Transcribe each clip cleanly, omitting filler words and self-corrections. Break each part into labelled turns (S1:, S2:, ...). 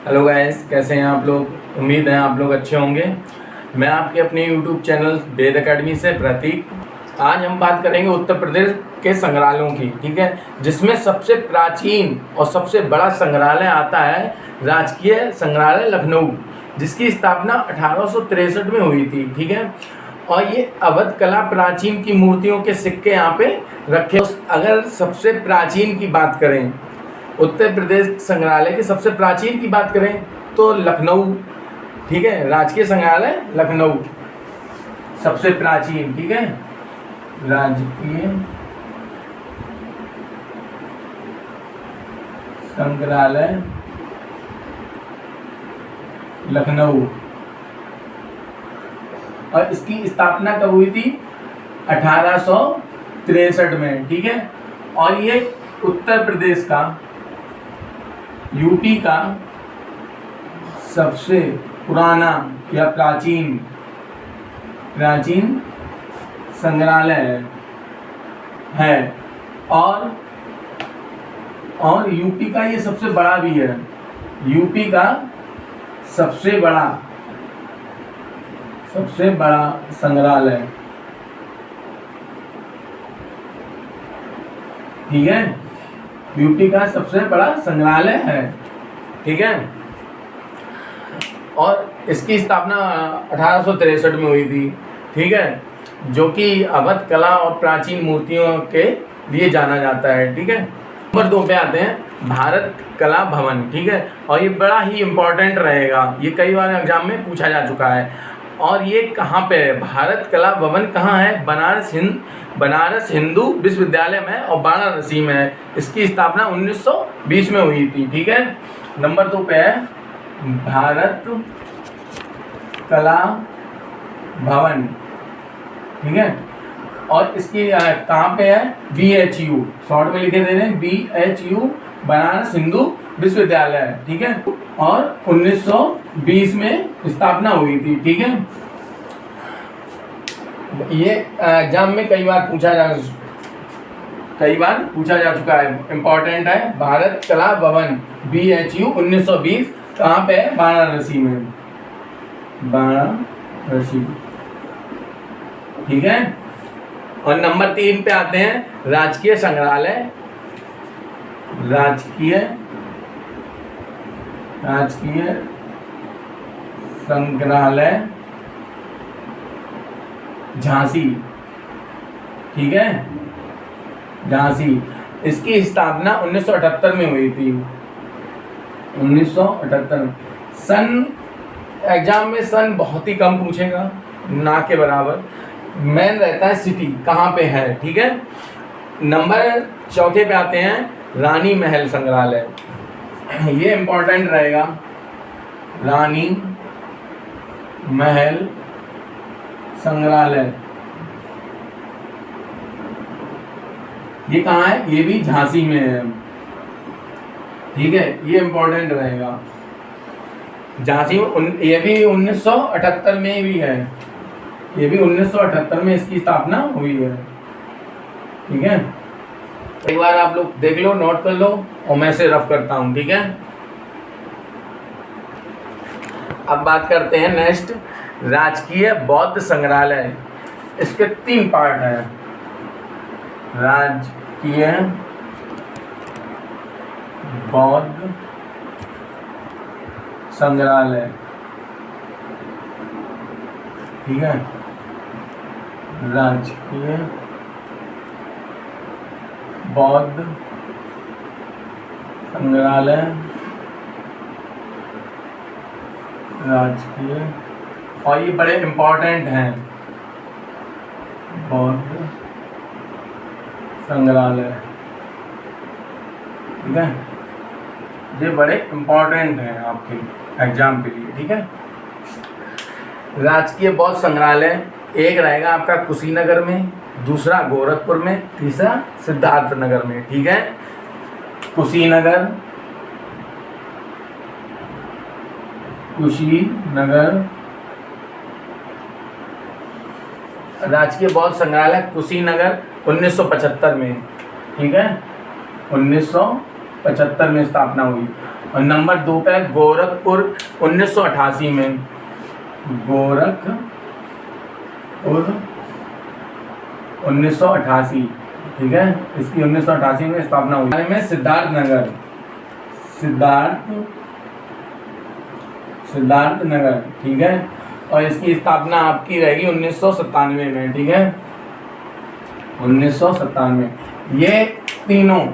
S1: Hello guys, कैसे हैं आप लोग। उम्मीद है आप लोग अच्छे होंगे। मैं आपके अपने यूट्यूब चैनल वेद एकेडमी से प्रतीक। आज हम बात करेंगे उत्तर प्रदेश के संग्रहालयों की, ठीक है। जिसमें सबसे प्राचीन और सबसे बड़ा संग्रहालय आता है राजकीय संग्रहालय लखनऊ, जिसकी स्थापना 1863 में हुई थी, ठीक है। और ये अवध कला प्राचीन की मूर्तियों के सिक्के यहाँ पे रखे। अगर सबसे प्राचीन की बात करें, उत्तर प्रदेश संग्रहालय के सबसे प्राचीन की बात करें तो लखनऊ, ठीक है। राजकीय संग्रहालय लखनऊ सबसे प्राचीन, ठीक है। राजकीय संग्रहालय लखनऊ, और इसकी स्थापना कब हुई थी? 1863 में, ठीक है। और ये उत्तर प्रदेश का, यूपी का सबसे पुराना या प्राचीन संग्रहालय है। और यूपी का ये सबसे बड़ा भी है। यूपी का सबसे बड़ा संग्रहालय, ठीक है। यूपी का सबसे बड़ा संग्रहालय है, ठीक है। और इसकी स्थापना 1863 में हुई थी, ठीक है। जो कि अवध कला और प्राचीन मूर्तियों के लिए जाना जाता है, ठीक है। नंबर 2 पे आते हैं भारत कला भवन, ठीक है। और ये बड़ा ही इम्पोर्टेंट रहेगा, ये कई बार एग्जाम में पूछा जा चुका है। और ये कहाँ पे है? भारत कला भवन कहाँ है? बनारस हिंदू विश्वविद्यालय में और वाराणसी में है। इसकी स्थापना 1920 में हुई थी, ठीक है। नंबर 2 पे है भारत कला भवन, ठीक है। और इसकी कहाँ पे है? BHU, शॉर्ट में लिखे दे रहे हैं, BHU बनारस हिंदू विश्वविद्यालय, ठीक है। और 1920 में स्थापना हुई थी, ठीक है। ये एग्जाम में कई बार पूछा जा चुका है, इम्पोर्टेंट है। भारत कला भवन BHU 1920 कहाँ पे है? वाराणसी में, वाराणसी, ठीक है। और नंबर 3 पे आते हैं राजकीय संग्रहालय झांसी, ठीक है। झांसी, इसकी स्थापना 1978 में हुई थी। 1978 सन, एग्जाम में सन बहुत ही कम पूछेगा, ना के बराबर। मेन रहता है सिटी कहाँ पे है, ठीक है। नंबर 4 पे आते हैं रानी महल संग्रहालय। ये इम्पोर्टेंट रहेगा, रानी महल संग्रहालय। ये कहाँ है? ये भी झांसी में है, ठीक है। ये इम्पोर्टेंट रहेगा, झांसी में। ये भी 1978 में भी है, ये भी 1978 में इसकी स्थापना हुई है, ठीक है। एक बार आप लोग देख लो, नोट कर लो, और मैं इसे रफ करता हूँ, ठीक है। अब बात करते हैं नेक्स्ट, राजकीय बौद्ध संग्रहालय। इसके 3 पार्ट हैं। राजकीय बौद्ध संग्रहालय, ठीक है। राजकीय बौद्ध संग्रहालय, राजकीय, और ये बड़े इम्पोर्टेंट हैं, बौद्ध संग्रहालय, ठीक है। ये बड़े इम्पोर्टेंट हैं आपके एग्जाम के लिए, ठीक है। राजकीय बौद्ध संग्रहालय एक रहेगा आपका कुशीनगर में, दूसरा गोरखपुर में, तीसरा सिद्धार्थनगर में, ठीक है। कुशीनगर राजकीय बौद्ध संग्रहालय कुशीनगर 1975 में, ठीक है। 1975 में स्थापना हुई। और नंबर 2 पे गोरखपुर 1988 में, गोरखपुर 1988, ठीक है, इसकी 1988 में स्थापना हुई। में सिद्धार्थनगर, सिद्धार्थनगर, ठीक है, और इसकी स्थापना आपकी रहेगी 1997 में, ठीक है, 1997। ये तीनों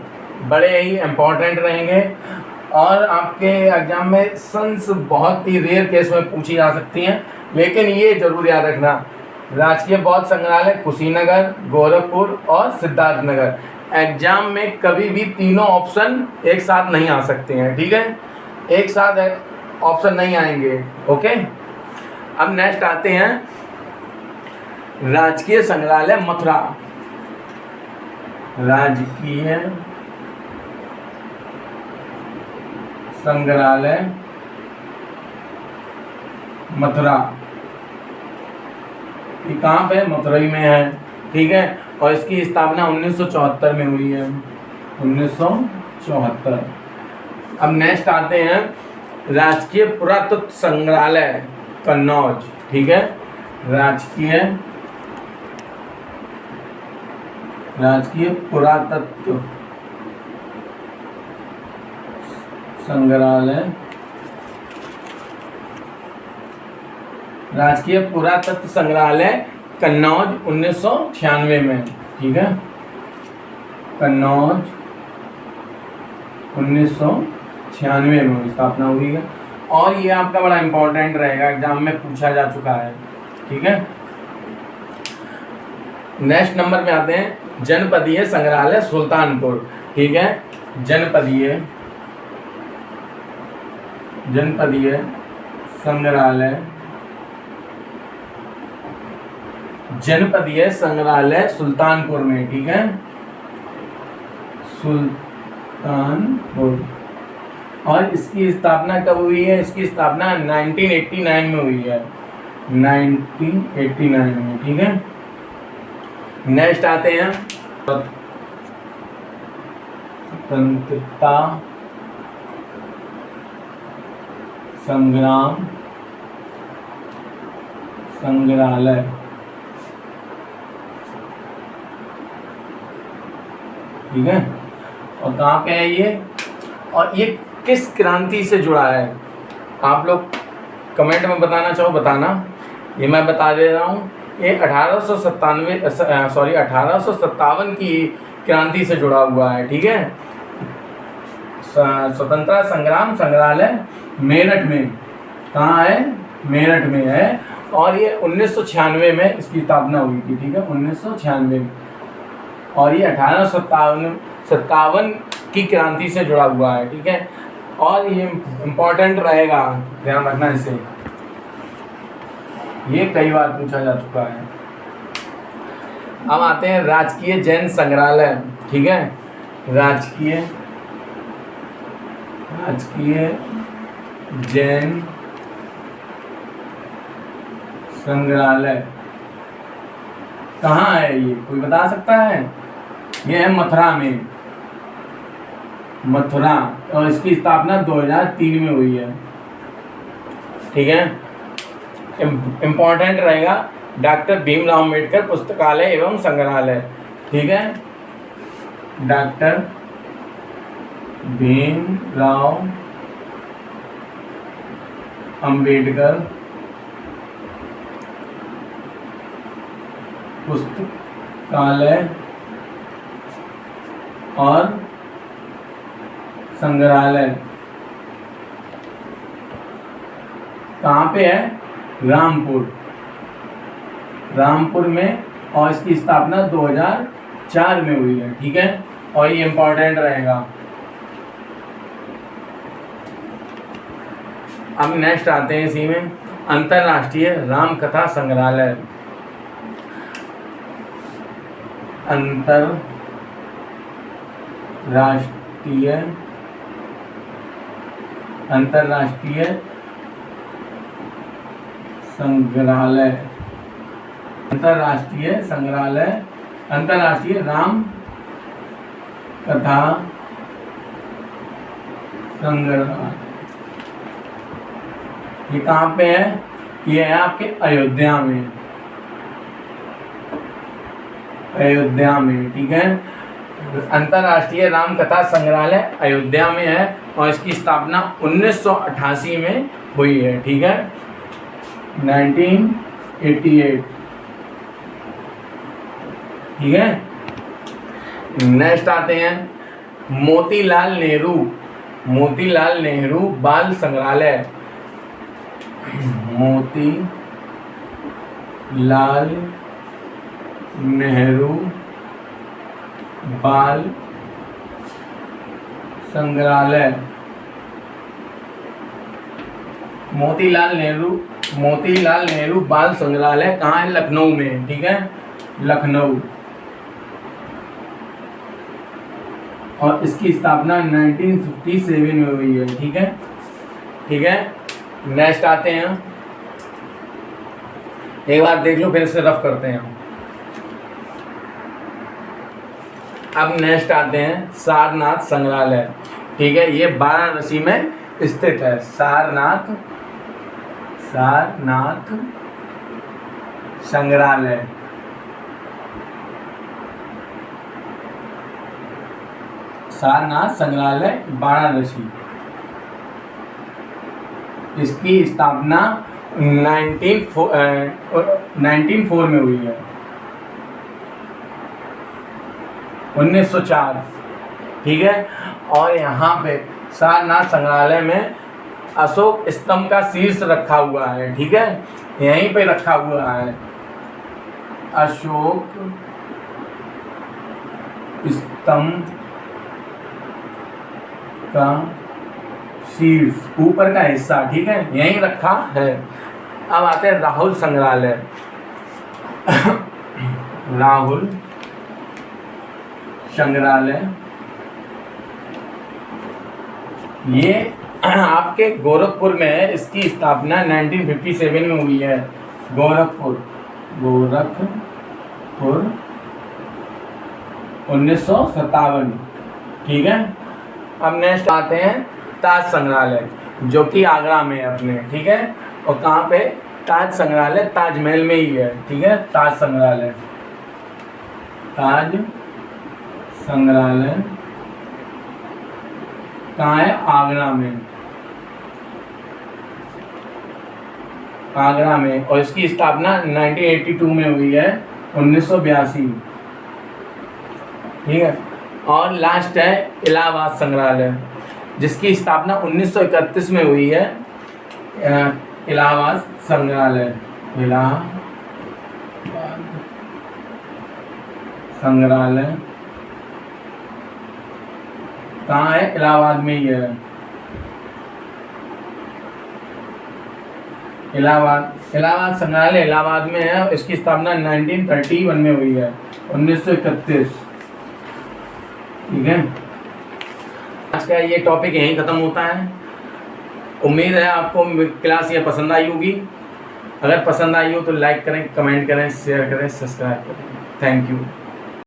S1: बड़े ही इम्पोर्टेंट रहेंगे और आपके एग्जाम में सन्स बहुत ही रेयर केस में पूछी जा सकती हैं, लेकिन ये जरूर याद रखना, राजकीय बौद्ध संग्रहालय कुशीनगर, गोरखपुर और सिद्धार्थनगर। एग्जाम में कभी भी तीनों ऑप्शन एक साथ नहीं आ सकते हैं, ठीक है, एक साथ ऑप्शन नहीं आएंगे। ओके, अब नेक्स्ट आते हैं राजकीय संग्रहालय मथुरा, राजकीय संग्रहालय मथुरा, ये कहाँ पे है? मथुरई में है, ठीक है, और इसकी स्थापना 1974 में हुई है, 1974। अब नेक्स्ट आते हैं राजकीय पुरातत्व संग्रहालय कन्नौज, ठीक है, राजकीय पुरातत्व संग्रहालय, राजकीय पुरातत्व संग्रहालय कन्नौज 1996 में, ठीक है, कन्नौज 1996 में स्थापना हुई है, और ये आपका बड़ा इंपॉर्टेंट रहेगा, एग्जाम में पूछा जा चुका है, ठीक है। नेक्स्ट नंबर पे आते हैं जनपदीय संग्रहालय सुल्तानपुर, ठीक है, जनपदीय संग्रहालय, जनपदीय संग्रहालय सुल्तानपुर में, ठीक है, सुल्तानपुर, और इसकी स्थापना कब हुई है? इसकी स्थापना 1989 में हुई है, 1989 में, ठीक है। नेक्स्ट आते हैं स्वतंत्रता संग्राम संग्रहालय, ठीक है, और कहाँ पे है ये, और ये किस क्रांति से जुड़ा है? आप लोग कमेंट में बताना चाहो बताना, ये मैं बता दे रहा हूँ, ये 1857 की क्रांति से जुड़ा हुआ है, ठीक है। स्वतंत्रता संग्राम संग्रहालय मेरठ में, कहाँ है? मेरठ में है, और ये 1996 में इसकी स्थापना हुई थी, ठीक है, 1996 में, और ये 1857 की क्रांति से जुड़ा हुआ है, ठीक है, और ये इम्पोर्टेंट रहेगा, ध्यान रखना इसे, ये कई बार पूछा जा चुका है। अब आते हैं राजकीय जैन संग्रहालय, ठीक है, राजकीय जैन संग्रहालय कहाँ है? ये कोई बता सकता है? ये है मथुरा में, मथुरा, और इसकी स्थापना 2003 में हुई है, ठीक है। इम्पोर्टेंट रहेगा डॉक्टर भीमराव अम्बेडकर पुस्तकालय एवं संग्रहालय, ठीक है, डॉक्टर भीमराव अम्बेडकर पुस्तकालय और संग्रहालय कहाँ पे है? रामपुर में, और इसकी स्थापना 2004 में हुई है, ठीक है, और ये इम्पोर्टेंट रहेगा। अब नेक्स्ट आते हैं इसी में अंतर्राष्ट्रीय रामकथा संग्रहालय, अंतर्राष्ट्रीय संग्रहालय, अंतर्राष्ट्रीय राम कथा संग्रहालय, ये कहाँ पे है? ये है आपके अयोध्या में, अयोध्या में, ठीक है। अंतर्राष्ट्रीय राम कथा संग्रहालय अयोध्या में है और इसकी स्थापना 1988 में हुई है, ठीक है, 1988, ठीक है। नेक्स्ट आते हैं मोतीलाल नेहरू, मोतीलाल नेहरू बाल संग्रहालय, मोतीलाल नेहरू बाल संग्रहालय, मोतीलाल नेहरू बाल संग्रहालय कहाँ है? लखनऊ में, ठीक है, लखनऊ। और इसकी स्थापना 1957 में हुई है, ठीक है, ठीक है। नेक्स्ट आते हैं, एक बार देख लो फिर से रफ करते हैं। अब नेक्स्ट आते हैं सारनाथ संग्रहालय, ठीक है, ये वाराणसी में स्थित है। सारनाथ संग्रहालय, सारनाथ संग्रहालय वाराणसी, इसकी स्थापना 1904 में हुई है, 1904, ठीक है। और यहाँ पे सारनाथ संग्रहालय में अशोक स्तंभ का शीर्ष रखा हुआ है, ठीक है, यहीं पे रखा हुआ है अशोक स्तंभ का शीर्ष, ऊपर का हिस्सा, ठीक है, यहीं रखा है। अब आते हैं राहुल संग्रहालय, राहुल संग्रहालय, ये आपके गोरखपुर में है, इसकी स्थापना 1957 में हुई है। गोरखपुर 1957, ठीक है। अब नेक्स्ट आते हैं ताज संग्रहालय, जो कि आगरा में है अपने, ठीक है। और कहाँ पे? ताज संग्रहालय ताजमहल में ही है, ठीक है, ताज संग्रहालय, ताज संग्रहालय कहाँ है? आगरा में, आगरा में। और इसकी स्थापना 1982 में हुई है, 1982, ठीक है। और लास्ट है इलाहाबाद संग्रहालय, जिसकी स्थापना 1931 में हुई है। इलाहाबाद संग्रहालय, इलाहाबाद संग्रहालय कहाँ है? इलाहाबाद में ही है, इलाहाबाद संग्रहालय इलाहाबाद में है। इसकी स्थापना 1931 में हुई है, 1931, ठीक है। आज का ये टॉपिक यहीं ख़त्म होता है। उम्मीद है आपको क्लास ये पसंद आई होगी। अगर पसंद आई हो तो लाइक करें, कमेंट करें, शेयर करें, सब्सक्राइब करें। Thank you.